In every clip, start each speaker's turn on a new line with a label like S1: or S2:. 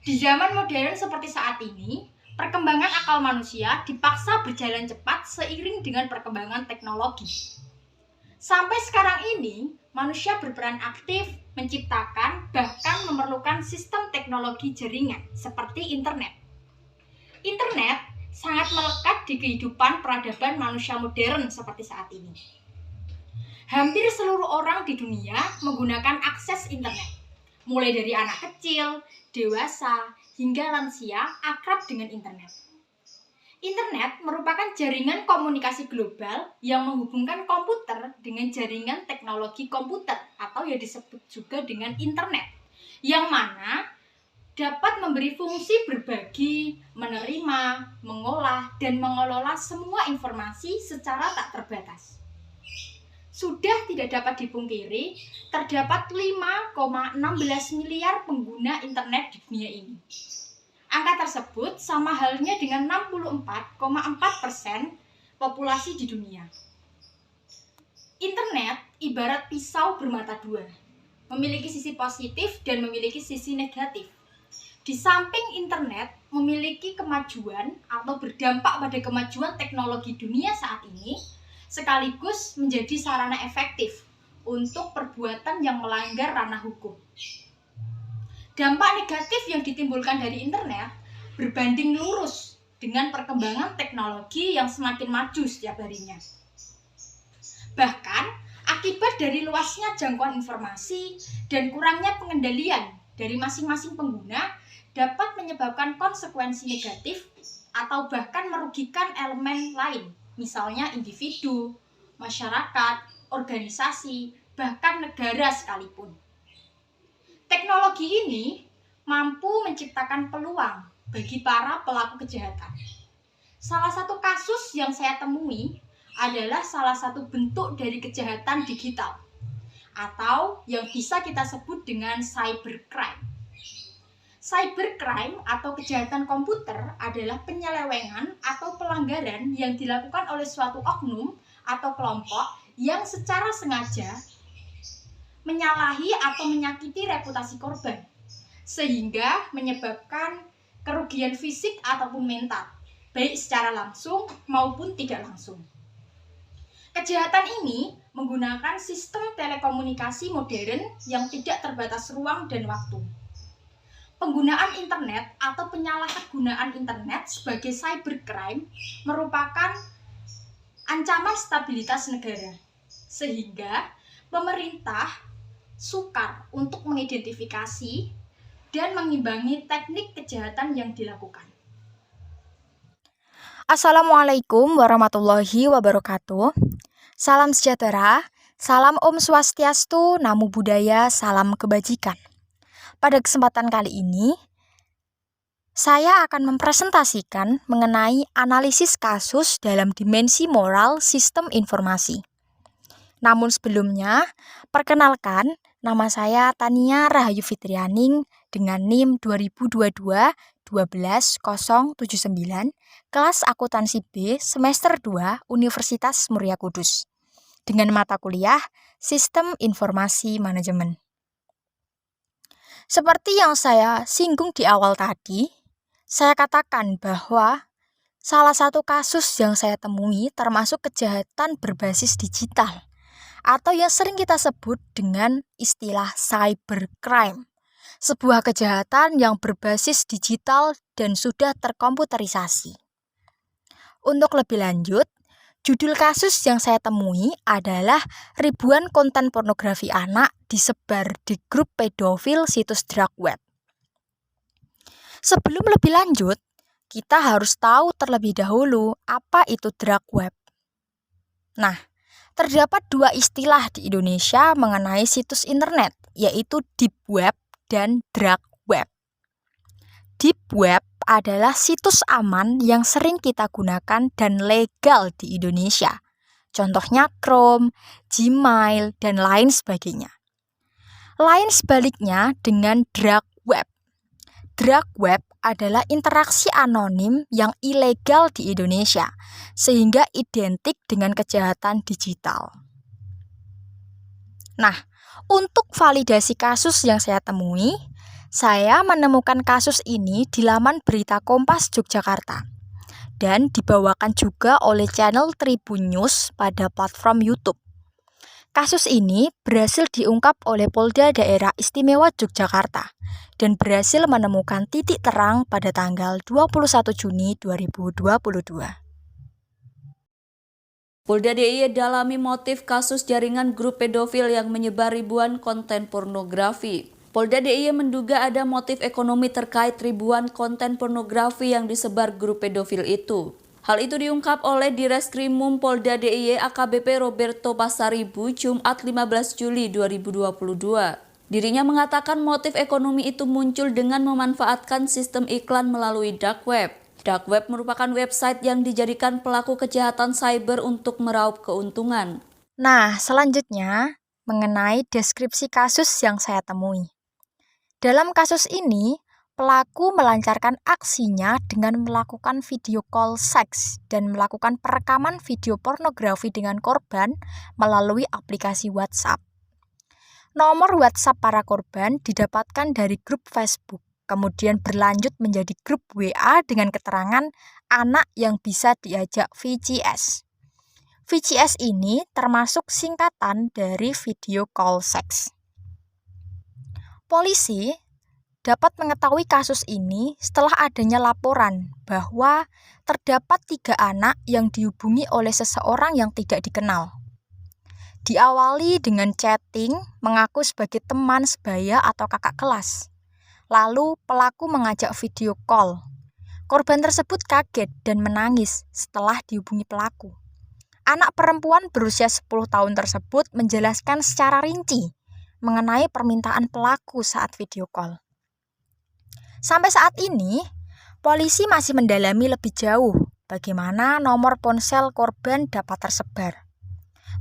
S1: Di zaman modern seperti saat ini, perkembangan akal manusia dipaksa berjalan cepat seiring dengan perkembangan teknologi. Sampai sekarang ini, manusia berperan aktif menciptakan bahkan memerlukan sistem teknologi jaringan seperti internet. Internet sangat melekat di kehidupan peradaban manusia modern seperti saat ini. Hampir seluruh orang di dunia menggunakan akses internet. Mulai dari anak kecil, dewasa, hingga lansia akrab dengan internet. Internet merupakan jaringan komunikasi global yang menghubungkan komputer dengan jaringan teknologi komputer atau yang disebut juga dengan internet, yang mana dapat memberi fungsi berbagi, menerima, mengolah, dan mengelola semua informasi secara tak terbatas. Sudah tidak dapat dipungkiri, terdapat 5,16 miliar pengguna internet di dunia ini. Angka tersebut sama halnya dengan 64,4% populasi di dunia. Internet ibarat pisau bermata dua, memiliki sisi positif dan memiliki sisi negatif. Di samping internet memiliki kemajuan atau berdampak pada kemajuan teknologi dunia saat ini, sekaligus menjadi sarana efektif untuk perbuatan yang melanggar ranah hukum. Dampak negatif yang ditimbulkan dari internet berbanding lurus dengan perkembangan teknologi yang semakin maju setiap harinya. Bahkan, akibat dari luasnya jangkauan informasi dan kurangnya pengendalian dari masing-masing pengguna dapat menyebabkan konsekuensi negatif atau bahkan merugikan elemen lain, misalnya individu, masyarakat, organisasi, bahkan negara sekalipun. Teknologi ini mampu menciptakan peluang bagi para pelaku kejahatan. Salah satu kasus yang saya temui adalah salah satu bentuk dari kejahatan digital atau yang bisa kita sebut dengan cybercrime. Cybercrime atau kejahatan komputer adalah penyelewengan atau pelanggaran yang dilakukan oleh suatu oknum atau kelompok yang secara sengaja menyalahi atau menyakiti reputasi korban, sehingga menyebabkan kerugian fisik ataupun mental, baik secara langsung maupun tidak langsung. Kejahatan ini menggunakan sistem telekomunikasi modern yang tidak terbatas ruang dan waktu. Penggunaan internet atau penyalahgunaan internet sebagai cybercrime merupakan ancaman stabilitas negara, sehingga pemerintah sukar untuk mengidentifikasi dan mengimbangi teknik kejahatan yang dilakukan.
S2: Assalamualaikum warahmatullahi wabarakatuh. Salam sejahtera, salam Om Swastiastu, Namo Buddhaya, salam kebajikan. Pada kesempatan kali ini, saya akan mempresentasikan mengenai analisis kasus dalam dimensi moral sistem informasi. Namun sebelumnya, perkenalkan, nama saya Tania Rahayu Fitrianing dengan NIM 2022-12079, kelas akuntansi B semester 2 Universitas Muria Kudus, dengan mata kuliah Sistem Informasi Manajemen. Seperti yang saya singgung di awal tadi, saya katakan bahwa salah satu kasus yang saya temui termasuk kejahatan berbasis digital, atau yang sering kita sebut dengan istilah cybercrime, sebuah kejahatan yang berbasis digital dan sudah terkomputerisasi. Untuk lebih lanjut, judul kasus yang saya temui adalah ribuan konten pornografi anak disebar di grup pedofil situs dark web. Sebelum lebih lanjut, kita harus tahu terlebih dahulu apa itu dark web. Nah, terdapat dua istilah di Indonesia mengenai situs internet, yaitu deep web dan dark web. Deep web adalah situs aman yang sering kita gunakan dan legal di Indonesia. Contohnya Chrome, Gmail, dan lain sebagainya. Lain sebaliknya dengan dark web. Dark web adalah interaksi anonim yang ilegal di Indonesia, sehingga identik dengan kejahatan digital. Nah, untuk validasi kasus yang saya temui, Saya menemukan kasus ini di laman berita Kompas Yogyakarta dan dibawakan juga oleh channel Tribun News pada platform YouTube. Kasus ini berhasil diungkap oleh Polda Daerah Istimewa Yogyakarta dan berhasil menemukan titik terang pada tanggal 21 Juni 2022.
S3: Polda DIY dalami motif kasus jaringan grup pedofil yang menyebar ribuan konten pornografi. Polda DIY menduga ada motif ekonomi terkait ribuan konten pornografi yang disebar grup pedofil itu. Hal itu diungkap oleh Direskrimum Polda DIY AKBP Roberto Pasaribu Jumat 15 Juli 2022. Dirinya mengatakan motif ekonomi itu muncul dengan memanfaatkan sistem iklan melalui dark web. Dark web merupakan website yang dijadikan pelaku kejahatan cyber untuk meraup keuntungan.
S2: Nah, selanjutnya mengenai deskripsi kasus yang saya temui. Dalam kasus ini, pelaku melancarkan aksinya dengan melakukan video call seks dan melakukan perekaman video pornografi dengan korban melalui aplikasi WhatsApp. Nomor WhatsApp para korban didapatkan dari grup Facebook, kemudian berlanjut menjadi grup WA dengan keterangan anak yang bisa diajak VCS. VCS ini termasuk singkatan dari video call seks. Polisi dapat mengetahui kasus ini setelah adanya laporan bahwa terdapat 3 anak yang dihubungi oleh seseorang yang tidak dikenal. Diawali dengan chatting, mengaku sebagai teman sebaya atau kakak kelas. Lalu pelaku mengajak video call. Korban tersebut kaget dan menangis setelah dihubungi pelaku. Anak perempuan berusia 10 tahun tersebut menjelaskan secara rinci mengenai permintaan pelaku saat video call. Sampai saat ini, polisi masih mendalami lebih jauh bagaimana nomor ponsel korban dapat tersebar.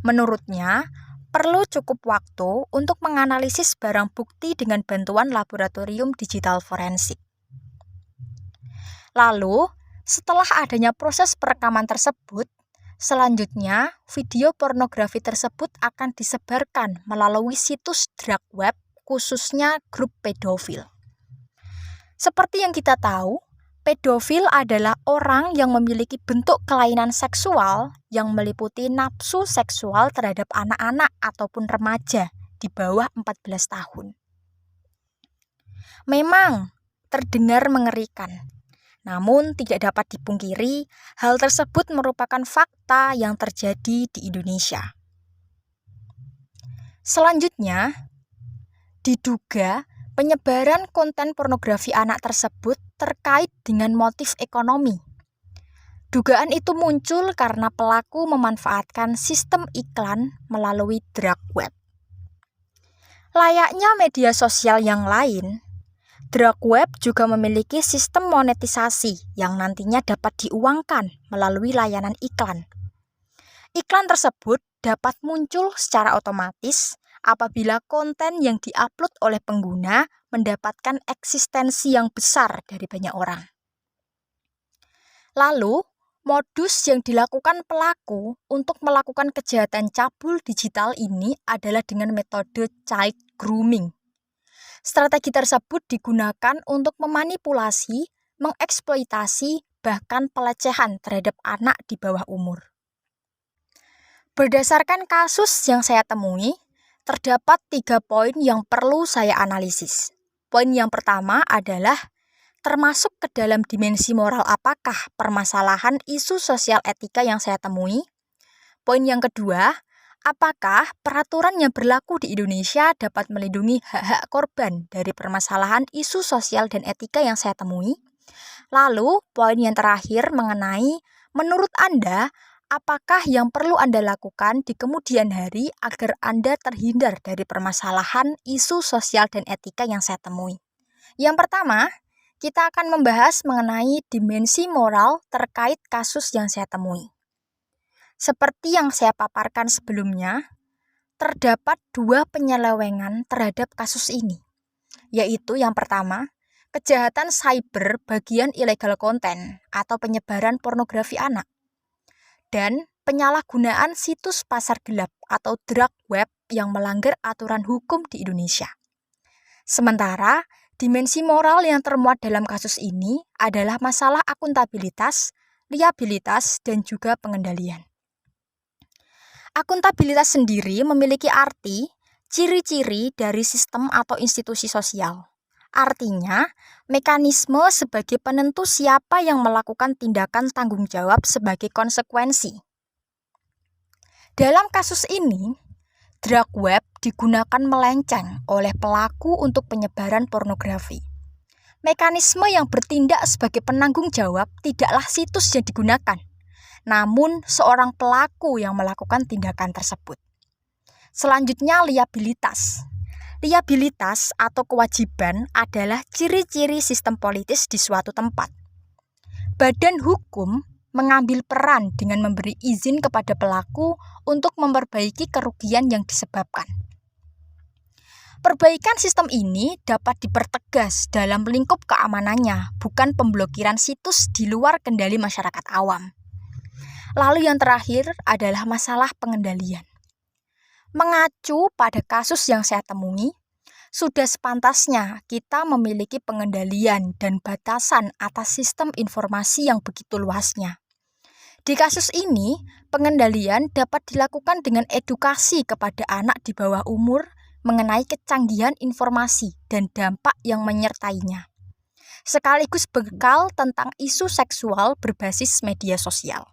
S2: Menurutnya, perlu cukup waktu untuk menganalisis barang bukti dengan bantuan laboratorium digital forensik. Lalu, setelah adanya proses perekaman tersebut, selanjutnya video pornografi tersebut akan disebarkan melalui situs dark web, khususnya grup pedofil. Seperti yang kita tahu, pedofil adalah orang yang memiliki bentuk kelainan seksual yang meliputi nafsu seksual terhadap anak-anak ataupun remaja di bawah 14 tahun. Memang terdengar mengerikan, namun tidak dapat dipungkiri hal tersebut merupakan fakta yang terjadi di Indonesia. Selanjutnya, diduga penyebaran konten pornografi anak tersebut terkait dengan motif ekonomi. Dugaan itu muncul karena pelaku memanfaatkan sistem iklan melalui dark web. Layaknya media sosial yang lain, dark web juga memiliki sistem monetisasi yang nantinya dapat diuangkan melalui layanan iklan. Iklan tersebut dapat muncul secara otomatis apabila konten yang diupload oleh pengguna mendapatkan eksistensi yang besar dari banyak orang. Lalu, modus yang dilakukan pelaku untuk melakukan kejahatan cabul digital ini adalah dengan metode child grooming. Strategi tersebut digunakan untuk memanipulasi, mengeksploitasi, bahkan pelecehan terhadap anak di bawah umur. Berdasarkan kasus yang saya temui, terdapat 3 poin yang perlu saya analisis. Poin yang pertama adalah termasuk ke dalam dimensi moral apakah permasalahan isu sosial etika yang saya temui. Poin yang kedua, apakah peraturan yang berlaku di Indonesia dapat melindungi hak-hak korban dari permasalahan isu sosial dan etika yang saya temui. Lalu, poin yang terakhir mengenai menurut Anda, apakah yang perlu Anda lakukan di kemudian hari agar Anda terhindar dari permasalahan isu sosial dan etika yang saya temui? Yang pertama, kita akan membahas mengenai dimensi moral terkait kasus yang saya temui. Seperti yang saya paparkan sebelumnya, terdapat 2 penyelewengan terhadap kasus ini, yaitu yang pertama, kejahatan cyber bagian illegal content atau penyebaran pornografi anak, dan penyalahgunaan situs pasar gelap atau dark web yang melanggar aturan hukum di Indonesia. Sementara, Dimensi moral yang termuat dalam kasus ini adalah masalah akuntabilitas, liabilitas, dan juga pengendalian. Akuntabilitas sendiri memiliki arti, ciri-ciri dari sistem atau institusi sosial. Artinya, mekanisme sebagai penentu siapa yang melakukan tindakan tanggung jawab sebagai konsekuensi. Dalam kasus ini, dark web digunakan melenceng oleh pelaku untuk penyebaran pornografi. Mekanisme yang bertindak sebagai penanggung jawab tidaklah situs yang digunakan, namun seorang pelaku yang melakukan tindakan tersebut. Selanjutnya, liabilitas. Liabilitas atau kewajiban adalah ciri-ciri sistem politis di suatu tempat. Badan hukum mengambil peran dengan memberi izin kepada pelaku untuk memperbaiki kerugian yang disebabkan. Perbaikan sistem ini dapat dipertegas dalam lingkup keamanannya, bukan pemblokiran situs di luar kendali masyarakat awam. Lalu yang terakhir adalah masalah pengendalian. Mengacu pada kasus yang saya temui, sudah sepantasnya kita memiliki pengendalian dan batasan atas sistem informasi yang begitu luasnya. Di kasus ini, pengendalian dapat dilakukan dengan edukasi kepada anak di bawah umur mengenai kecanggihan informasi dan dampak yang menyertainya, sekaligus bekal tentang isu seksual berbasis media sosial.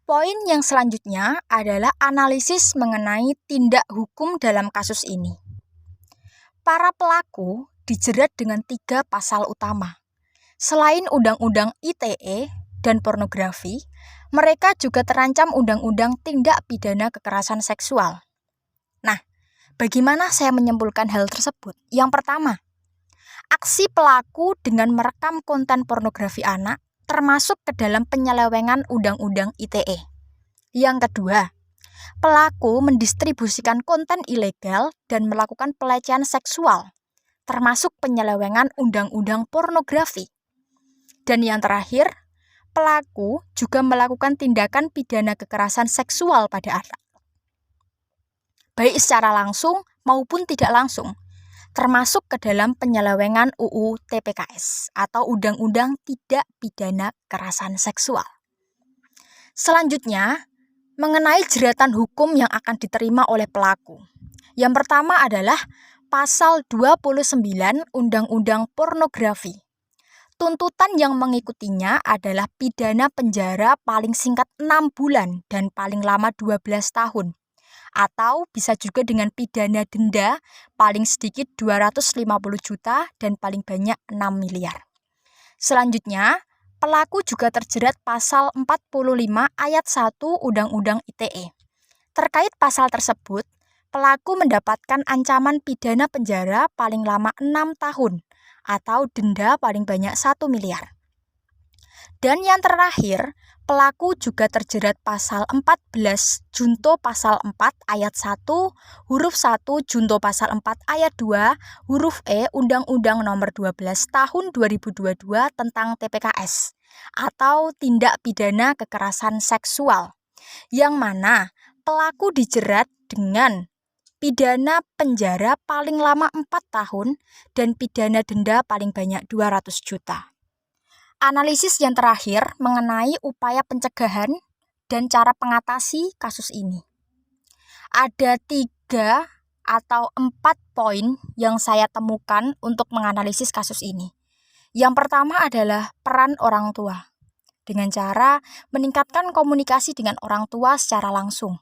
S2: Poin yang selanjutnya adalah analisis mengenai tindak hukum dalam kasus ini. Para pelaku dijerat dengan 3 pasal utama. Selain Undang-Undang ITE dan pornografi, mereka juga terancam Undang-Undang Tindak Pidana Kekerasan Seksual. Nah, bagaimana saya menyimpulkan hal tersebut? Yang pertama, aksi pelaku dengan merekam konten pornografi anak termasuk ke dalam penyelewengan Undang-Undang ITE. Yang kedua, pelaku mendistribusikan konten ilegal dan melakukan pelecehan seksual, termasuk penyelewengan Undang-Undang Pornografi. Dan yang terakhir, pelaku juga melakukan tindakan pidana kekerasan seksual pada anak, baik secara langsung maupun tidak langsung, termasuk ke dalam penyelewengan UU TPKS atau Undang-Undang Tidak Pidana Kekerasan Seksual. Selanjutnya, mengenai jeratan hukum yang akan diterima oleh pelaku. Yang pertama adalah Pasal 29 Undang-Undang Pornografi. Tuntutan yang mengikutinya adalah pidana penjara paling singkat 6 bulan dan paling lama 12 tahun. Atau bisa juga dengan pidana denda paling sedikit 250 juta dan paling banyak 6 miliar. Selanjutnya, pelaku juga terjerat pasal 45 ayat 1 Undang-Undang ITE. Terkait pasal tersebut, pelaku mendapatkan ancaman pidana penjara paling lama 6 tahun atau denda paling banyak 1 miliar. Dan yang terakhir, pelaku juga terjerat pasal 14 Junto pasal 4 ayat 1 huruf 1 Junto pasal 4 ayat 2 huruf E Undang-Undang Nomor 12 Tahun 2022 tentang TPKS atau Tindak Pidana Kekerasan Seksual, yang mana pelaku dijerat dengan pidana penjara paling lama 4 tahun dan pidana denda paling banyak 200 juta. Analisis yang terakhir mengenai upaya pencegahan dan cara mengatasi kasus ini. Ada 3 atau 4 poin yang saya temukan untuk menganalisis kasus ini. Yang pertama adalah peran orang tua, dengan cara meningkatkan komunikasi dengan orang tua secara langsung.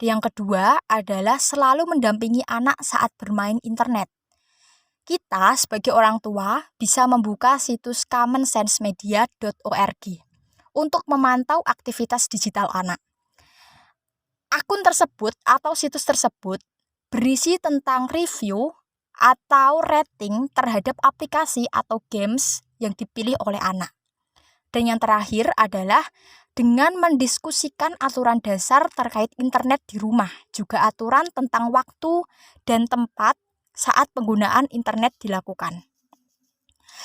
S2: Yang kedua adalah selalu mendampingi anak saat bermain internet. Kita sebagai orang tua bisa membuka situs commonsensemedia.org untuk memantau aktivitas digital anak. Akun tersebut atau situs tersebut berisi tentang review atau rating terhadap aplikasi atau games yang dipilih oleh anak. Dan yang terakhir adalah dengan mendiskusikan aturan dasar terkait internet di rumah, juga aturan tentang waktu dan tempat saat penggunaan internet dilakukan.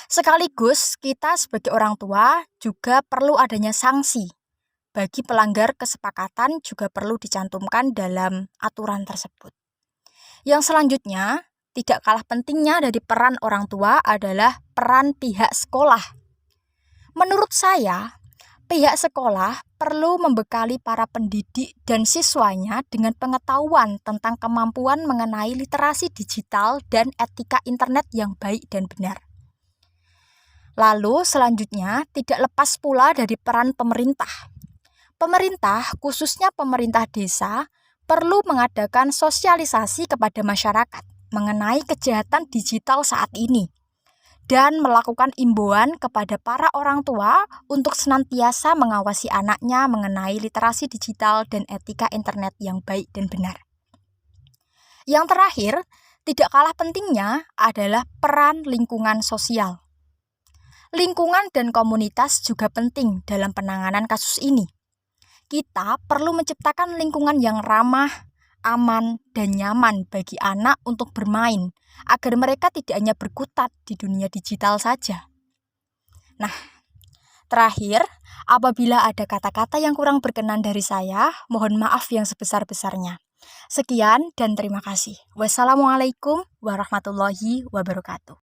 S2: Sekaligus kita sebagai orang tua juga perlu adanya sanksi. Bagi pelanggar kesepakatan juga perlu dicantumkan dalam aturan tersebut. Yang selanjutnya, tidak kalah pentingnya dari peran orang tua adalah peran pihak sekolah. Menurut saya, pihak sekolah perlu membekali para pendidik dan siswanya dengan pengetahuan tentang kemampuan mengenai literasi digital dan etika internet yang baik dan benar. Lalu selanjutnya tidak lepas pula dari peran pemerintah. Pemerintah, khususnya pemerintah desa, perlu mengadakan sosialisasi kepada masyarakat mengenai kejahatan digital saat ini dan melakukan imbauan kepada para orang tua untuk senantiasa mengawasi anaknya mengenai literasi digital dan etika internet yang baik dan benar. Yang terakhir, tidak kalah pentingnya adalah peran lingkungan sosial. Lingkungan dan komunitas juga penting dalam penanganan kasus ini. Kita perlu menciptakan lingkungan yang ramah, aman, dan nyaman bagi anak untuk bermain, agar mereka tidak hanya berkutat di dunia digital saja. Nah, terakhir, apabila ada kata-kata yang kurang berkenan dari saya, mohon maaf yang sebesar-besarnya. Sekian dan terima kasih. Wassalamualaikum warahmatullahi wabarakatuh.